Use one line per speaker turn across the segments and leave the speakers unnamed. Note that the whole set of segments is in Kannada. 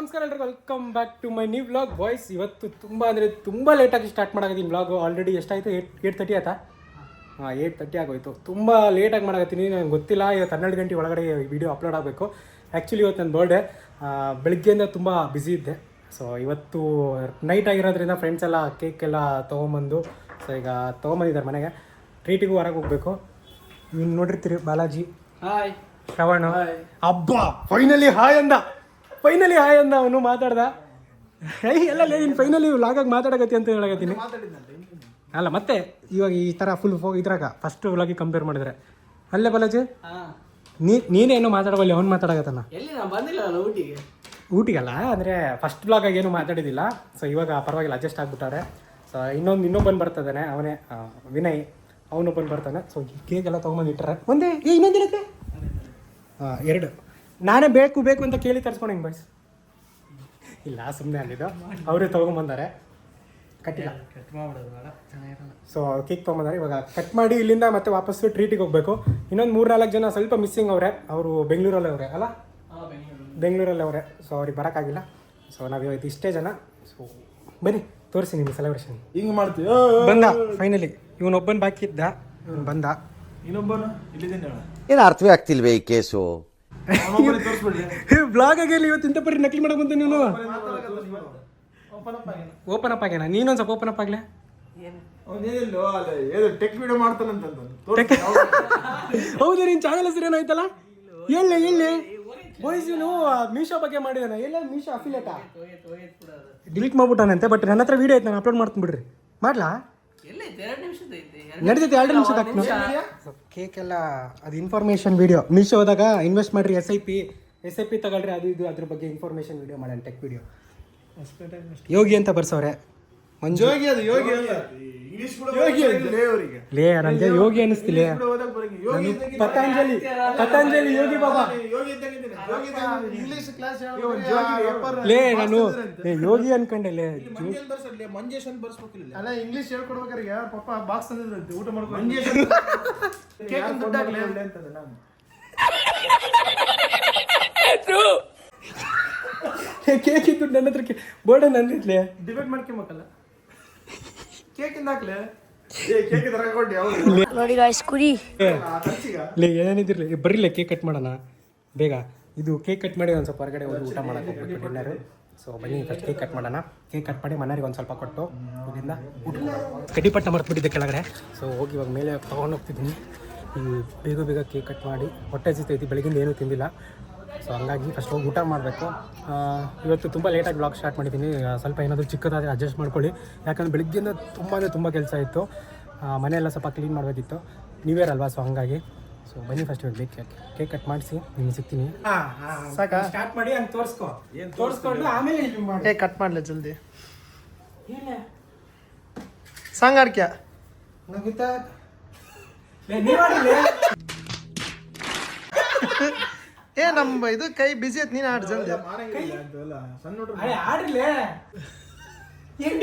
ನಮಸ್ಕಾರ ಎಲ್ರಿಗೂ, welcome back to my new vlog. Boys, ಇವತ್ತು ತುಂಬ ಲೇಟಾಗಿ ಸ್ಟಾರ್ಟ್ ಮಾಡಾಕತ್ತೀನಿ ವ್ಲಾಗು. ಆಲ್ರೆಡಿ ಎಷ್ಟಾಯಿತು? 8:30 ಆಯ್ತಾ? 8:30 ಆಗೋಯ್ತು. ತುಂಬ ಲೇಟಾಗಿ ಮಾಡಾಕತ್ತೀನಿ. ನನಗೆ ಗೊತ್ತಿಲ್ಲ, ಇವತ್ತು 12 ಗಂಟೆ ಒಳಗಡೆ ವೀಡಿಯೋ ಅಪ್ಲೋಡ್ ಆಗಬೇಕು. ಆ್ಯಕ್ಚುಲಿ ಇವತ್ತು ನನ್ನ ಬರ್ಡೇ. ಬೆಳಗ್ಗೆಯಿಂದ ತುಂಬ ಬ್ಯುಸಿ ಇದ್ದೆ. ಸೊ ಇವತ್ತು ನೈಟ್ ಆಗಿರೋದ್ರಿಂದ ಫ್ರೆಂಡ್ಸ್ ಎಲ್ಲ ಕೇಕ್ ಎಲ್ಲ ತೊಗೊಂಬಂದು, ಸೊ ಈಗ ತೊಗೊಂಬಂದಿದ್ದಾರೆ ಮನೆಗೆ. ಟ್ರೀಟಿಗೂ ಹೊರಗೆ ಹೋಗಬೇಕು. ಇನ್ನು ನೋಡಿರ್ತೀರಿ ಬಾಲಾಜಿ,
ಹಾಯ್
ಶ್ರವಣ. ಹಬ್ಬ ಫೈನಲಿ ಹಾಯ್ ಅಂದ ಅವನು. ಮಾತಾಡ್ದ ಎಲ್ಲ ನೀನು ಫೈನಲಿ ವ್ಲಾಗಾಗಿ ಮಾತಾಡಕತ್ತಿ ಅಂತ ಹೇಳಕತ್ತೀನಿ. ಅಲ್ಲ ಮತ್ತೆ ಇವಾಗ ಈ ಥರ ಫುಲ್ ಇದ್ರಾಗ ಫಸ್ಟ್ ವ್ಲಾಗಿಗೆ ಕಂಪೇರ್ ಮಾಡಿದ್ರೆ ಅಲ್ಲೇ ಬಾಲಾಜಿ ನೀನೇನು ಮಾತಾಡಬಲ್ಲಿ, ಅವ್ನು ಮಾತಾಡಕತ್ತಾನ. ಊಟಿಗಲ್ಲ ಅಂದರೆ ಫಸ್ಟ್ ವ್ಲಾಗಾಗಿ ಏನು ಮಾತಾಡಿದ್ದಿಲ್ಲ. ಸೊ ಇವಾಗ ಪರವಾಗಿಲ್ಲ, ಅಡ್ಜಸ್ಟ್ ಆಗ್ಬಿಟ್ಟಾರೆ. ಸೊ ಇನ್ನೊಬ್ಬನು ಬರ್ತಿದ್ದಾನೆ, ಅವನೇ ವಿನಯ್. ಅವನೊಬ್ಬನು ಬರ್ತಾನೆ. ಸೊ ಕೇಕ್ ಎಲ್ಲ ತೊಗೊಂಬಂದು ಇಟ್ಟರೆ ಒಂದೇ ಇನ್ನೊಂದಿರುತ್ತೆ. 2 ನಾನೇ ಬೇಕು ಅಂತ ಕೇಳಿ ತರಿಸ್ಕೊಂಡು ಹಿಂಗೆ ಬಾಯ್ಸ್. ಇಲ್ಲ ಸುಮ್ಮನೆ ಅಲ್ಲಿದ್ದು, ಅವರೇ ತೊಗೊಂಬಂದಾರೆ. ಕಟ್ಟಿಲ್ಲ, ಸೊ ಕೇಕ್ ತೊಗೊಂಬಂದಾರೆ. ಇವಾಗ ಕಟ್ ಮಾಡಿ ಇಲ್ಲಿಂದ ಮತ್ತೆ ವಾಪಸ್ಸು ಟ್ರೀಟಿಗೆ ಹೋಗಬೇಕು. ಇನ್ನೊಂದು 3-4 ಜನ ಸ್ವಲ್ಪ ಮಿಸ್ಸಿಂಗ್ ಅವರೇ. ಅವರು ಬೆಂಗಳೂರಲ್ಲೇ ಅವರೇ ಅಲ್ಲ, ಬೆಂಗಳೂರಲ್ಲೇ ಅವರೇ. ಸೊ ಅವ್ರಿಗೆ ಬರೋಕ್ಕಾಗಿಲ್ಲ. ಸೊ ನಾವು ಇವತ್ತು ಇಷ್ಟೇ ಜನ. ಸೊ ಬನ್ನಿ ತೋರಿಸಿ ನಿಮ್ಮ ಸೆಲೆಬ್ರೇಷನ್
ಹಿಂಗೆ ಮಾಡ್ತೀವಿ.
ಬಂದ ಫೈನಲಿ. ಇವನೊಬ್ಬನ ಬಾಕಿ ಇದ್ದ, ಇವನು ಬಂದ.
ಇನ್ನೊಬ್ಬನು ಇಲ್ಲಿದ್ದೀನಿ.
ಏನು ಅರ್ಥವೇ ಆಗ್ತಿಲ್ವೇ ಈ ಕೇಸು?
ಬ್ಲಾಗ್ ಆಗಿರಲಿ, ಇವತ್ತು ಇಂಥ ಪರಿ ನಕಲಿ ಮಾಡಕ್ ಬಂತ ನೀನು. ಓಪನ್ ಅಪ್ ಆಗ್ಯಾನ. ನೀನೊಂದು ಸ್ವಲ್ಪ ಓಪನ್ ಅಪ್ ಆಗ್ಲೇ.
ಟೆಕ್ ವಿಡಿಯೋ ಮಾಡ್ತಾನಂತ.
ಹೌದು, ನಿನ್ನ ಚಾನಲ್ ಹೆಸರು ಏನಾಯ್ತಲ್ಲ? ಎಲ್ಲಿ ಬಾಯ್ಸ್ ಇವನು ಮೀಶೋ ಬಗ್ಗೆ ಮಾಡಿದಾನೆ. ಎಲ್ಲ ಮೀಶೋ ಅಫಿಲೇಟಾ ಡಿಲೀಟ್ ಮಾಡ್ಬಿಟ್ಟಾನಂತೆ. ಬಟ್ ನನ್ನ ಹತ್ರ ವಿಡಿಯೋ ಐತೆ, ನಾನು ಅಪ್ಲೋಡ್ ಮಾಡ್ತೀನಿ ಬಿಡ್ರಿ. ಮಾಡ್ಲಾ? ನಡೀತೈತೆ 2 ನಿಮಿಷ. ಕೇಕ್ ಎಲ್ಲ ಅದು ಇನ್ಫಾರ್ಮೇಷನ್ ವಿಡಿಯೋ. ಮೀಶೋ ಹೋದಾಗ ಇನ್ವೆಸ್ಟ್ ಮಾಡಿರಿ, ಎಸ್ ಐ ಪಿ ತಗೊಳ್ರಿ, ಅದು ಇದು ಅದ್ರ ಬಗ್ಗೆ ಇನ್ಫಾರ್ಮೇಷನ್ ವಿಡಿಯೋ ಮಾಡೋಣ, ಟೆಕ್ ವಿಡಿಯೋ. ಯೋಗಿ ಅಂತ ಬರ್ಸವ್ರೆ.
ಯೋಗಿ ಅದು ಯೋಗಿ ಅಲ್ಲ, ಇಂಗ್ಲಿಷ್ ಕೂಡ ಯೋಗಿ ಅವರಿಗೆ
ಲೇ ನನಗೆ ಯೋಗಿ ಅನ್ನಿಸ್ತಿಲ್ಲ. ಪತಂಜಲಿ ಯೋಗಿ ಬಾಬಾ.
ಯೋಗಿ ಇಂಗ್ಲಿಷ್ ಕ್ಲಾಸ್
ಲೇ ನಾನು ಯೋಗಿ ಅನ್ಕೊಂಡೆ. ಲೇ
ಮಂಜೇಶ್ ಅಂತ ಬರ್ಸ್ಬೇಕಿಲ್ಲ. ಅಲ್ಲ ಇಂಗ್ಲಿಷ್ ಹೇಳ್ಕೊಡ್ಬೇಕಾರೆ ಪಾಪ ಬಾಕ್ಸ್ ತಂದಿದ್ರಂತೆ ಊಟ ಮಾಡ್ಕೊಂಡು. ಕೇಕ್ ದುಡ್ಡಾಗ್ಲೇ ಅಂತಂದೆ ನಾನು.
ಕೇಕ್ ಇದ್ದು ನನ್ನ ಹತ್ರ ಬೋರ್ಡ ನಂದಿತ್ಲೆ.
ಡಿಬೇಟ್ ಮಾಡ್ಕೊಂಬೇಕಲ್ಲ. ಕೇಕ್ ಇಂದಾಕ್ಲೆ
ನೋಡಿ ಗಾಯ್ಸ್, ಕುರಿ
ಏನೇನಿದ್ದಿರ್ಲಿ. ಬರ್ರಿಲ್ಲ ಕೇಕ್ ಕಟ್ ಮಾಡೋಣ ಬೇಗ. ಇದು ಕೇಕ್ ಕಟ್ ಮಾಡಿ ಒಂದು ಸ್ವಲ್ಪ ಹೊರಗಡೆ ಹೋಗಿ ಊಟ ಮಾಡೋಕೆ ಹೋಗ್ಬೇಕು ಡಿನ್ನರು. ಸೊ ಬನ್ನಿ ಫಸ್ಟ್ ಕೇಕ್ ಕಟ್ ಮಾಡೋಣ. ಕೇಕ್ ಕಟ್ ಮಾಡಿ ಮನೆಯವ್ರಿಗೆ ಒಂದು ಸ್ವಲ್ಪ ಕೊಟ್ಟು ಇಲ್ಲಿಂದ ಊಟ ಕಡ್ಡಿಪಟ್ಟ ಮರ್ತ್ಬಿಟ್ಟಿದ್ದೆ ಕೆಳಗಡೆ. ಸೊ ಹೋಗಿ ಇವಾಗ ಮೇಲೆ ತೊಗೊಂಡು ಹೋಗ್ತಿದ್ದೀನಿ. ಈ ಬೇಗ ಕೇಕ್ ಕಟ್ ಮಾಡಿ ಹೊಟ್ಟೆ ಹಸಿತೈತಿ, ಬೆಳಗಿಂದ ಏನೂ ತಿಂದಿಲ್ಲ. ಸೊ ಹಂಗಾಗಿ ಫಸ್ಟ್ ಹೋಗಿ ಊಟ ಮಾಡಬೇಕು. ಇವತ್ತು ತುಂಬ ಲೇಟಾಗಿ ಬ್ಲಾಗ್ ಸ್ಟಾರ್ಟ್ ಮಾಡಿದ್ದೀನಿ. ಸ್ವಲ್ಪ ಏನಾದರೂ ಚಿಕ್ಕದಾದರೆ ಅಡ್ಜಸ್ಟ್ ಮಾಡ್ಕೊಳ್ಳಿ. ಯಾಕಂದರೆ ಬೆಳಗ್ಗೆಯಿಂದ ತುಂಬ ಕೆಲಸ ಇತ್ತು. ಮನೆಯೆಲ್ಲ ಸ್ವಲ್ಪ ಕ್ಲೀನ್ ಮಾಡಬೇಕಿತ್ತು. ನ್ಯೂ ಇಯರ್ ಅಲ್ವಾ, ಸೊ ಹಂಗಾಗಿ. ಸೊ ಬನ್ನಿ ಫಸ್ಟ್ ಕೇಕ್ ಕಟ್ ಮಾಡಿಸಿ ನಿಮ್ಗೆ ಸಿಗ್ತೀನಿ.
ಸಾಕಾ?
ಸ್ಟಾರ್ಟ್ ಮಾಡಿ ಹಂಗೆ ತೋರಿಸ್ಕೊಂಡು ಆಮೇಲೆ
ಕಟ್ ಮಾಡಲ ಜಲ್ದಿ. ಸಾಂಗ್ ಆಡ್ಕ್ಯಾ ನಮ್ಮ ಇದು ಕೈ ಬಿಸಿ ಐತಿ. ನೀನು ಆಡ್ ಜಲ್ದಿ.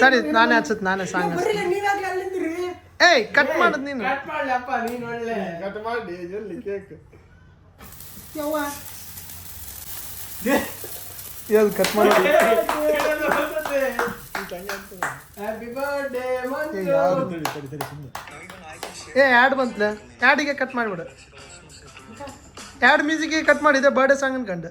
ಸರಿ, ನಾನೇ ಹಚ್ಚತ್, ನಾನೇ ಸಾಂಗ್. ಏಯ್ ಕಟ್ ಮಾಡದ್ ನೀನು. ಕಟ್ ಮಾಡಿ ಜಲ್ದಿ ಕೇಕ್. ಯಾವ್ದು ಕಟ್ ಮಾಡೋದು? ಏ ಆ್ಯಡ್ ಬಂತಲೆ, ಆ್ಯಡಿಗೆ ಕಟ್ ಮಾಡಿಬಿಡು. ಆ್ಯಡ್ ಮ್ಯೂಸಿಕ್ಗೆ ಕಟ್ ಮಾಡಿದೆ ಬರ್ಡೇ ಸಾಂಗ್ ಅನ್ಕಂಡು.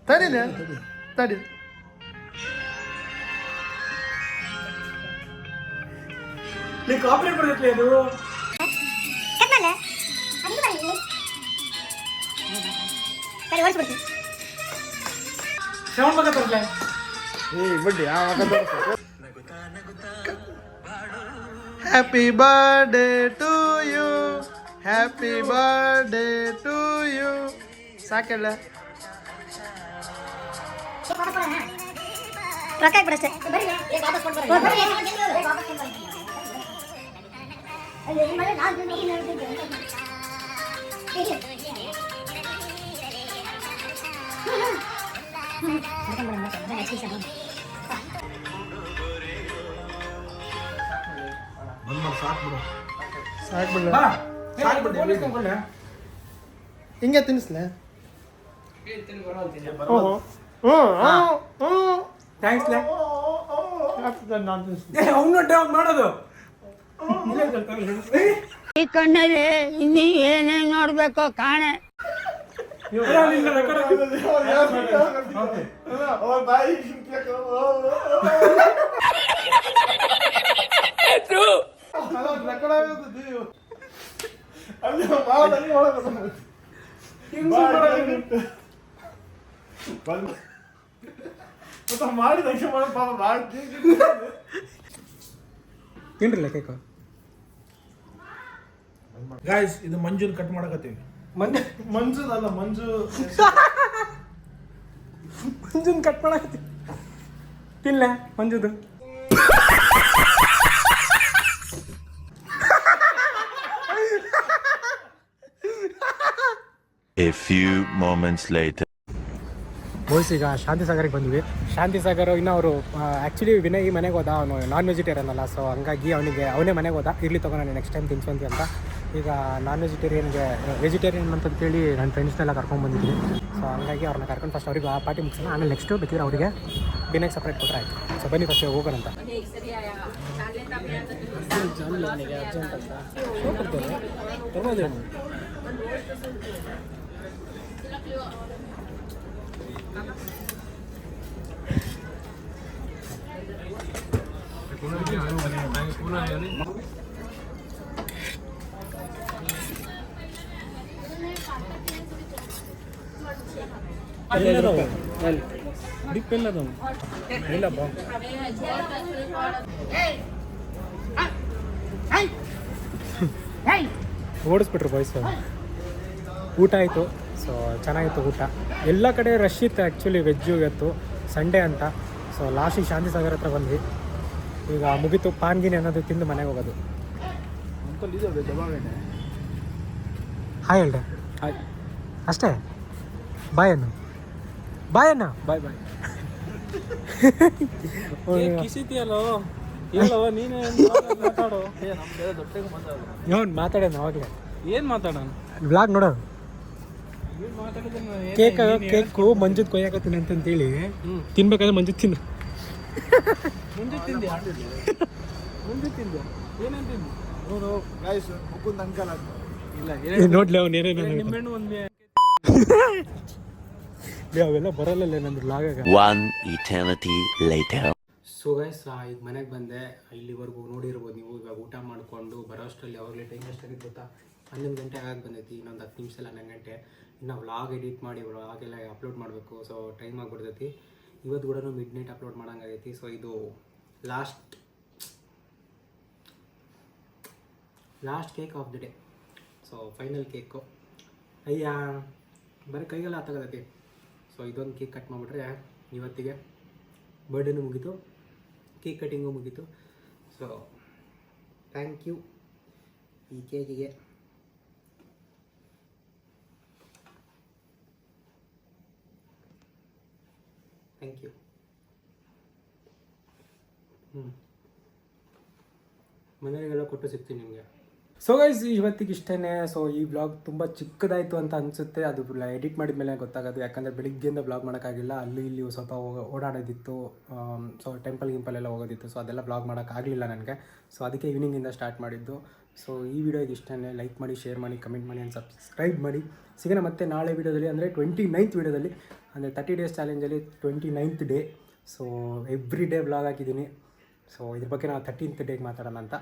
ತಡಿನೆ ತಡಿ. Happy birthday to you, happy birthday to you. ಸಾಕಲ್ಲ ಸಾಕು ಬಿಡು. ಹಿಂಗೆ ತಿನ್ನಿಸ್ಲೆ
ಥ್ಯಾಂಕ್ಸ್
ನಾನು ತಿನ್ನಿಸ್ತೀನಿ
ಅವನು ಮಾಡೋದು
ಈ ಕಣ್ಣಲ್ಲಿ ಇನ್ನೀ ಏನೇನ್ ನೋಡ್ಬೇಕೋ ಕಾಣೆ.
ತಿನ್ರಿಲ್ಲ ಕೇಕು
ಗಾಯ್ಸ್ ಇದು ಮಂಜುನ್ ಕಟ್ ಮಾಡಕತ್ತೀವಿ ಮಂಜುದಲ್ಲ
ಮಂಜುನ್ ಕಟ್ ಮಾಡಕತ್ತಿ ತಿನ್ಲ ಮಂಜುದು
A few moments later.
Boys ಈಗ ಶಾಂತಿ ಸಾಗರಿಗೆ ಬಂದ್ವಿ. ಶಾಂತಿ ಸಾಗರ್ ಇನ್ನು ಅವರು ಆ್ಯಕ್ಚುಲಿ ವಿನಯ್ ಮನೆಗೆ ಹೋದ, ಅವನು ನಾನ್ ವೆಜಿಟೇರಿಯನ್ ಅಲ್ಲ, ಸೊ ಹಂಗಾಗಿ ಅವನೇ ಮನೆಗೆ ಹೋದ. ಇರಲಿ ತಗೋ ನಾನು ನೆಕ್ಸ್ಟ್ ಟೈಮ್ ತಿನ್ಸಂತಿ ಅಂತ. ಈಗ ನಾನ್ ವೆಜಿಟೇರಿಯನ್ ಅಂತಂತೇಳಿ ನನ್ನ ಫ್ರೆಂಡ್ಸ್ನೆಲ್ಲ ಕರ್ಕೊಂಡ್ಬಂದಿದ್ವಿ. ಸೊ ಹಂಗಾಗಿ ಅವ್ರನ್ನ ಕರ್ಕೊಂಡು ಫಸ್ಟ್ ಅವ್ರಿಗೆ ಆ ಪಾರ್ಟಿ ಮುಗಿಸೋಣ, ಆಮೇಲೆ ನೆಕ್ಸ್ಟು ಬೇಕಿದ್ರೆ ಅವರಿಗೆ ವಿನಯ್ ಸಪ್ರೇಟ್ ಕೊಟ್ಟರೆ ಆಯಿತು. ಸೊ ಬನ್ನಿ ಫಸ್ಟ್ ಹೋಗೋಣ ಅಂತ. ಓಡಿಸ್ಬಿಟ್ರು ಬಾಯ್ಸ್. ಊಟ ಆಯಿತು. ಸೊ ಚೆನ್ನಾಗಿತ್ತು ಊಟ. ಎಲ್ಲ ಕಡೆ ರಶ್ ಇತ್ತು ಆ್ಯಕ್ಚುಲಿ, ವೆಜ್ಜು ಇವತ್ತು ಸಂಡೇ ಅಂತ. ಸೊ ಲಾಸ್ಟಿಗೆ ಶಾಂತಿ ಸಾಗರ್ ಹತ್ರ ಬಂದ್ವಿ. ಈಗ ಮುಗೀತು, ಪಾನ್ಗಿನಿ ಅನ್ನೋದು ತಿಂದು ಮನೆಗೆ ಹೋಗೋದು. ಹಾಯ್ ಹೇಳ್ದೆ, ಹಾಯ್ ಅಷ್ಟೇ. ಬಾಯ್ ಅನ್ನು ಬಾಯ್ ಬಾಯ್ ಕಿಸಿತಿಯಲ್ಲೋ ಹೇಳೋ ನೀನೇ ಮಾತಾಡೋ. ಇವನು ಮಾತಾಡೋಣ ಅವಾಗಲೇ. ಏನು ಮಾತಾಡೋಣ? ವ್ಲಾಗ್ ನೋಡೋದು. ಕೇಕು ಮಂಜುದ್ ಕೊಯ್ಯಾಕತ್ತೀನಿ ಅಂತಂತೇಳಿ ತಿನ್ಬೇಕಾದ್ರೆ ಮಂಜು ತಿಂದು ನೋಡ್ಲಿ ಅವ್ನು ಏನೇನು ಅವೆಲ್ಲ ಬರಲ್ಲ ನಂದು ವ್ಲಾಗಾಗ.
One eternity later.
So guys ಈಗ ಮನೆಗೆ ಬಂದೆ. ಇಲ್ಲಿವರೆಗೂ ನೋಡಿರ್ಬೋದು ನೀವು. ಇವಾಗ ಊಟ ಮಾಡಿಕೊಂಡು ಬರೋ ಅಷ್ಟರಲ್ಲಿ ಯಾವಾಗಲೇ ಟೈಮ್ ಎಷ್ಟಾಗಿತ್ತು ಗೊತ್ತಾ? 11 ಗಂಟೆ ಆಗಿ ಬಂದೈತಿ. ಇನ್ನೊಂದು 10 ನಿಮಿಷ ಇಲ್ಲ 11 ಗಂಟೆ. ಇನ್ನು ವ್ಲಾಗ್ ಎಡಿಟ್ ಮಾಡಿ ವ್ಲಾಗೆಲ್ಲ ಅಪ್ಲೋಡ್ ಮಾಡಬೇಕು. ಸೊ ಟೈಮ್ ಆಗಿಬಿಡ್ತೈತಿ. ಇವತ್ತು ಕೂಡ ಮಿಡ್ ನೈಟ್ ಅಪ್ಲೋಡ್ ಮಾಡೋಂಗಾಗೈತಿ. ಸೊ ಇದು last cake of the day. So final cake. ಅಯ್ಯ ಬರೀ ಕೈಗೆಲ್ಲ ಹತ್ತಾಗತೈತಿ. ಸೊ ಇದೊಂದು ಕೇಕ್ ಕಟ್ ಮಾಡಿಬಿಟ್ರೆ ಇವತ್ತಿಗೆ ಬರ್ಡೇನೂ ಮುಗೀತು, ಕೇಕ್ ಕಟ್ಟಿಂಗು ಮುಗೀತು. ಸೊ ಥ್ಯಾಂಕ್ ಯು ಈ ಕೇಕಿಗೆ. Thank you. ಮನೆಯಲ್ಲಿಗೆಲ್ಲ ಕೊಟ್ಟು ಸಿಗ್ತೀನಿ ನಿಮಗೆ. ಸೊ ಗೈಸ್ ಇವತ್ತಿಗೆ ಇಷ್ಟೇ. ಸೊ ಈ ವ್ಲಾಗ್ ತುಂಬ ಚಿಕ್ಕದಾಯಿತು ಅಂತ ಅನಿಸುತ್ತೆ. ಅದು ಎಡಿಟ್ ಮಾಡಿದ ಮೇಲೆ ಗೊತ್ತಾಗೋದು, ಯಾಕಂದರೆ ಬೆಳಿಗ್ಗೆಯಿಂದ ವ್ಲಾಗ್ ಮಾಡೋಕ್ಕಾಗಿಲ್ಲ. ಅಲ್ಲಿ ಇಲ್ಲಿ ಸ್ವಲ್ಪ ಓಡಾಡೋದಿತ್ತು. ಸೊ ಟೆಂಪಲ್ಗೆಲ್ಲ ಹೋಗೋದಿತ್ತು. ಸೊ ಅದೆಲ್ಲ ವ್ಲಾಗ್ ಮಾಡೋಕ್ಕಾಗಲಿಲ್ಲ ನನಗೆ. ಸೊ ಅದಕ್ಕೆ ಈವ್ನಿಂಗಿಂದ ಸ್ಟಾರ್ಟ್ ಮಾಡಿದ್ದು. ಸೊ ಈ ವಿಡಿಯೋಗೆ ಇಷ್ಟೇ. ಲೈಕ್ ಮಾಡಿ, ಶೇರ್ ಮಾಡಿ, ಕಮೆಂಟ್ ಮಾಡಿ ಆ್ಯಂಡ್ ಸಬ್ಸ್ಕ್ರೈಬ್ ಮಾಡಿ. ಸಿಗೋಣ ಮತ್ತೆ ನಾಳೆ ವೀಡಿಯೋದಲ್ಲಿ, ಅಂದರೆ 29th ವೀಡಿಯೋದಲ್ಲಿ, ಅಂದರೆ 30 ಡೇಸ್ ಚಾಲೆಂಜಲ್ಲಿ 29th day. So every day vlog ಹಾಕಿದ್ದೀನಿ. ಸೊ ಇದ್ರ ಬಗ್ಗೆ ನಾವು 13th ಡೇಗೆ ಮಾತಾಡೋಣ ಅಂತ.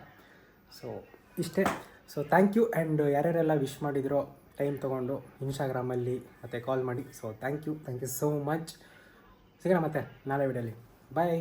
ಸೊ ಇಷ್ಟೇ. So thank you. ಆ್ಯಂಡ್ ಯಾರ್ಯಾರೆಲ್ಲ ವಿಶ್ ಮಾಡಿದ್ರೋ ಟೈಮ್ ತೊಗೊಂಡು ಇನ್ಸ್ಟಾಗ್ರಾಮಲ್ಲಿ ಮತ್ತು ಕಾಲ್ ಮಾಡಿ. So thank you so much. ಸಿಗೋಣ ಮತ್ತೆ ನಾಳೆ ವಿಡಿಯೋಲಿ. ಬಾಯ್.